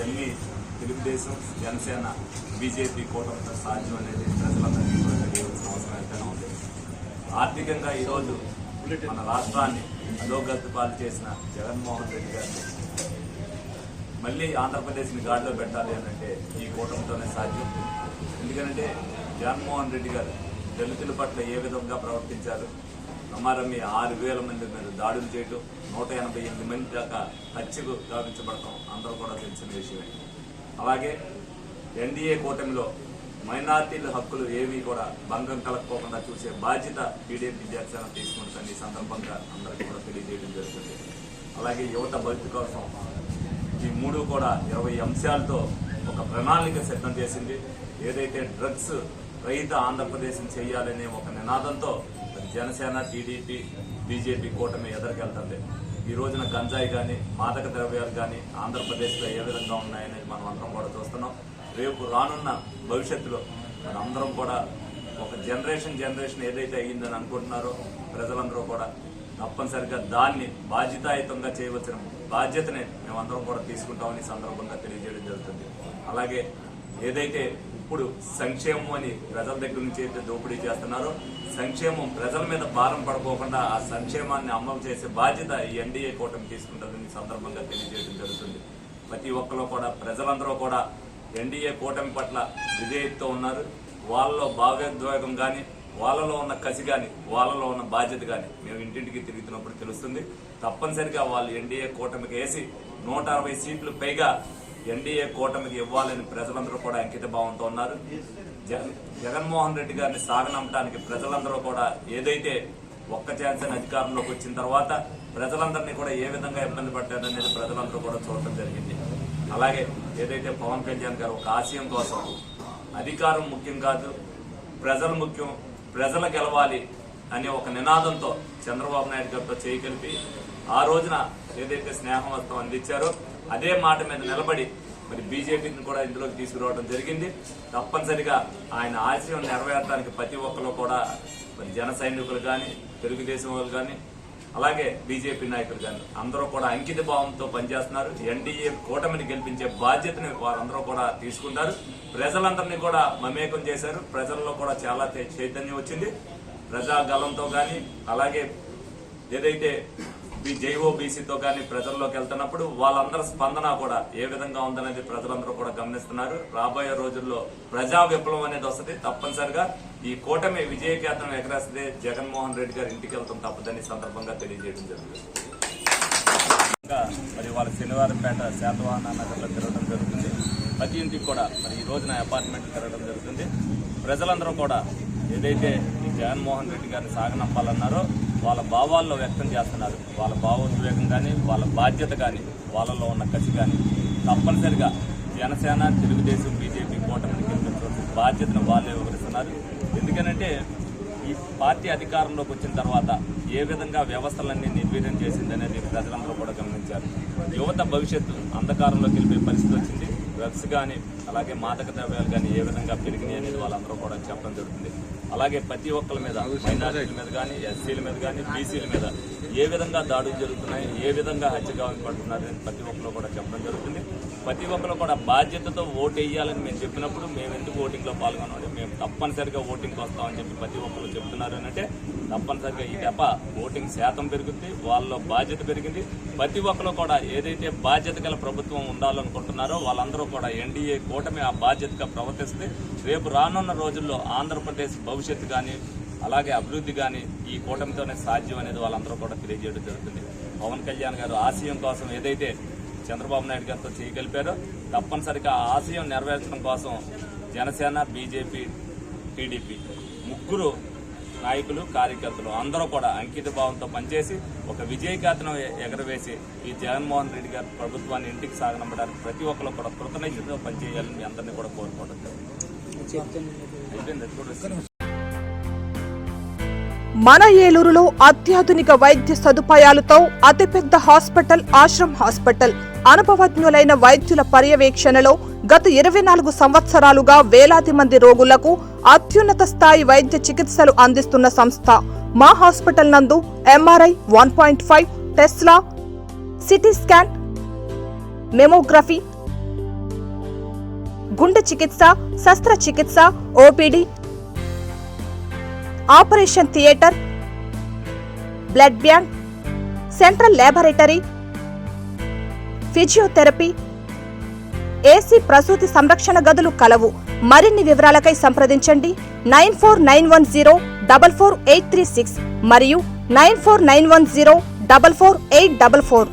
ఇవన్నీ తెలుగుదేశం, జనసేన, బీజేపీ కూటమితో సాధ్యం అనేది ప్రజలందరికీ కూడా తెలియవలసిన అవసరం ఎంతైనా ఉంది. ఆర్థికంగా ఈరోజు మన రాష్ట్రాన్ని అధోగతి పాలు చేసిన జగన్మోహన్ రెడ్డి గారిని మళ్ళీ ఆంధ్రప్రదేశ్ని గాడిలో పెట్టాలి అంటే ఈ కూటమితోనే సాధ్యం. ఎందుకంటే జగన్మోహన్ రెడ్డి గారు దళితుల పట్ల ఏ విధంగా ప్రవర్తించారు, నమారమ్మి 6,000 మంది మీద దాడులు చేయటం, 188 మంది దాకా హత్యకు గావించబడటం అందరూ కూడా తెలిసిన విషయమే. అలాగే ఎన్డీఏ కూటమిలో మైనార్టీల హక్కులు ఏవి కూడా భంగం కలగకోకుండా చూసే బాధ్యత టీడీపీ జనసేన తీసుకుంటుందని ఈ సందర్భంగా అందరికీ కూడా తెలియజేయడం జరుగుతుంది. అలాగే యువత భవిష్యత్తు కోసం ఈ 3 కూడా 20 అంశాలతో ఒక ప్రణాళిక సిద్ధం చేసింది. ఏదైతే డ్రగ్స్ రహిత ఆంధ్రప్రదేశ్ని చేయాలనే ఒక నినాదంతో జనసేన, టీడీపీ, బీజేపీ కూటమి ఎదురుకెళ్తుంది. ఈ రోజున గంజాయి కానీ, మాదక ద్రవ్యాలు కానీ ఆంధ్రప్రదేశ్లో ఏ విధంగా ఉన్నాయనేది మనం అందరం కూడా చూస్తున్నాం. రేపు రానున్న భవిష్యత్తులో మన అందరం కూడా ఒక జనరేషన్ ఏదైతే అయ్యిందని అనుకుంటున్నారో ప్రజలందరూ కూడా తప్పనిసరిగా దాన్ని బాధ్యతాయుతంగా చేయవలసిన బాధ్యతని మేమందరం కూడా తీసుకుంటామని సందర్భంగా తెలియజేయడం జరుగుతుంది. అలాగే ఏదైతే ఇప్పుడు సంక్షేమం అని ప్రజల దగ్గర నుంచి అయితే దోపిడీ చేస్తున్నారో, సంక్షేమం ప్రజల మీద భారం పడుకోకుండా ఆ సంక్షేమాన్ని అమలు చేసే బాధ్యత ఈ ఎన్డీఏ కూటమి తీసుకుంటుందని సందర్భంగా తెలియజేయడం జరుగుతుంది. ప్రతి ఒక్కరు కూడా ప్రజలందరూ కూడా ఎన్డీఏ కూటమి పట్ల విధేయతతో ఉన్నారు. వాళ్ళలో భావోద్వేగం కానీ, వాళ్ళలో ఉన్న కసి కానీ, వాళ్ళలో ఉన్న బాధ్యత కానీ మేము ఇంటింటికి తిరుగుతున్నప్పుడు తెలుస్తుంది. తప్పనిసరిగా వాళ్ళు ఎన్డీఏ కూటమికి వేసి 160 సీట్లు పైగా ఎన్డీఏ కూటమికి ఇవ్వాలని ప్రజలందరూ కూడా అంకిత భావంతో ఉన్నారు. జగన్మోహన్ రెడ్డి గారిని సాగనంపడానికి ప్రజలందరూ కూడా ఏదైతే ఒక్క ఛాన్స్ అధికారంలోకి వచ్చిన తర్వాత ప్రజలందరినీ కూడా ఏ విధంగా ఇబ్బంది పడ్డారనేది ప్రజలందరూ కూడా చూడటం జరిగింది. అలాగే ఏదైతే పవన్ కళ్యాణ్ గారు ఒక ఆశయం కోసం అధికారం ముఖ్యం కాదు, ప్రజలు ముఖ్యం, ప్రజలు గెలవాలి అనే ఒక నినాదంతో చంద్రబాబు నాయుడు గారితో చేయి కలిపి ఆ రోజున ఏదైతే స్నేహవస్తం అందించారో అదే మాట మీద నిలబడి మరి బీజేపీని కూడా ఇందులోకి తీసుకురావడం జరిగింది. తప్పనిసరిగా ఆయన ఆశయం నెరవేర్చడానికి ప్రతి ఒక్కరు కూడా మరి జన సైనికులు కానీ, తెలుగుదేశం వాళ్ళు కానీ, అలాగే బీజేపీ నాయకులు కానీ అందరూ కూడా అంకిత భావంతో పనిచేస్తున్నారు. ఎన్డీఏ కూటమిని గెలిపించే బాధ్యతని వారందరూ కూడా తీసుకున్నారు. ప్రజలందరినీ కూడా మమేకం చేశారు. ప్రజల్లో కూడా చాలా చైతన్యం వచ్చింది. ప్రజాగలంతో కానీ, అలాగే ఏదైతే జైఓబీసీతో కానీ ప్రజల్లోకి వెళ్తున్నప్పుడు వాళ్ళందరి స్పందన కూడా ఏ విధంగా ఉందనేది ప్రజలందరూ కూడా గమనిస్తున్నారు. రాబోయే రోజుల్లో ప్రజా విప్లవం అనేది వస్తుంది. తప్పనిసరిగా ఈ కూటమి విజయకేతనం ఎగరేస్తే జగన్మోహన్ రెడ్డి గారు ఇంటికి వెళ్తాం తప్పదని సందర్భంగా తెలియజేయడం జరుగుతుంది. మరి వాళ్ళ శనివారంపేట శాతవాహన నగర్లో తిరగడం జరుగుతుంది. ప్రతి ఇంటికి కూడా మరి ఈ రోజున అపార్ట్మెంట్లు తిరగడం జరుగుతుంది. ప్రజలందరూ కూడా ఏదైతే ఈ జగన్మోహన్ రెడ్డి గారిని సాగనంపాలన్నారో వాళ్ళ భావాల్లో వ్యక్తం చేస్తున్నారు. వాళ్ళ భావోద్వేగం కానీ, వాళ్ళ బాధ్యత కానీ, వాళ్ళలో ఉన్న కసి కానీ తప్పనిసరిగా జనసేన, తెలుగుదేశం, బీజేపీ కూటమిని గెలిపించాల్సిన బాధ్యతను వాళ్ళే వివరిస్తున్నారు. ఎందుకనంటే ఈ పార్టీ అధికారంలోకి వచ్చిన తర్వాత ఏ విధంగా వ్యవస్థలన్నీ నిర్వీర్యం చేసిందనేది ప్రజలందరూ కూడా గమనించారు. యువత భవిష్యత్తు అంధకారంలోకి వెళ్ళిపోయే పరిస్థితి వచ్చింది. డ్రగ్స్ కానీ, అలాగే మాదక ద్రవ్యాలు కానీ ఏ విధంగా పెరిగినాయి అనేది వాళ్ళందరూ కూడా చెప్పడం జరుగుతుంది. అలాగే ప్రతి ఒక్కరి మీద, మైనారిటీల మీద కానీ, ఎస్సీల మీద కానీ, బీసీల మీద ఏ విధంగా దాడులు జరుగుతున్నాయి, ఏ విధంగా హత్యగా పడుతున్నారని ప్రతి ఒక్కరు కూడా చెప్పడం జరుగుతుంది. ప్రతి ఒక్కరు కూడా బాధ్యతతో ఓటు వేయాలని మేము చెప్పినప్పుడు మేము ఎందుకు ఓటింగ్లో పాల్గొనాలి, మేము తప్పనిసరిగా ఓటింగ్కి వస్తామని చెప్పి ప్రతి ఒక్కరు చెప్తున్నారు. అంటే తప్పనిసరిగా ఈ దెబ్బ ఓటింగ్ శాతం పెరుగుతుంది, వాళ్ళలో బాధ్యత పెరిగింది. ప్రతి ఒక్కరు కూడా ఏదైతే బాధ్యత గల ప్రభుత్వం ఉండాలనుకుంటున్నారో వాళ్ళందరూ కూడా ఎన్డీఏ కూటమి ఆ బాధ్యతగా ప్రవర్తిస్తుంది. రేపు రానున్న రోజుల్లో ఆంధ్రప్రదేశ్ భవిష్యత్తు కానీ, అలాగే అభివృద్ధి కానీ ఈ కూటమితోనే సాధ్యం అనేది వాళ్ళందరూ కూడా తెలియజేయడం జరుగుతుంది. పవన్ కళ్యాణ్ గారు ఆశయం కోసం ఏదైతే చంద్రబాబు నాయుడు గారితో చేయగలిపారో తప్పనిసరిగా ఆ ఆశయం నెరవేర్చడం కోసం జనసేన, బీజేపీ, టీడీపీ 3 నాయకులు, కార్యకర్తలు అందరూ కూడా అంకిత భావంతో పనిచేసి ఒక విజయకేతనం ఎగరవేసి ఈ జగన్మోహన్ రెడ్డి గారి ప్రభుత్వాన్ని ఇంటికి సాగనంపడానికి ప్రతి ఒక్కరు కూడా కృతజ్ఞతతో పనిచేయాలని మీ అందరినీ కూడా కోరుకోవడం జరిగింది. మన ఏలూరులో అత్యాధునిక వైద్య సదుపాయాలతో అతిపెద్ద హాస్పిటల్ ఆశ్రమ్ హాస్పిటల్. అనుభవజ్ఞులైన వైద్యుల పర్యవేక్షణలో గత 24 సంవత్సరాలుగా వేలాది మంది రోగులకు అత్యున్నత స్థాయి వైద్య చికిత్సలు అందిస్తున్న సంస్థ. మా హాస్పిటల్ నందు MRI, 1.5, Tesla, CT scan, mammography, గుండె చికిత్స, శస్త్రచికిత్స, OPD, operation theatre, blood bank, central laboratory, physiotherapy, AC ప్రసూతి సంరక్షణ గదులు కలవు. మరిన్ని వివరాలకై సంప్రదించండి 9491044836 మరియు 9491044844.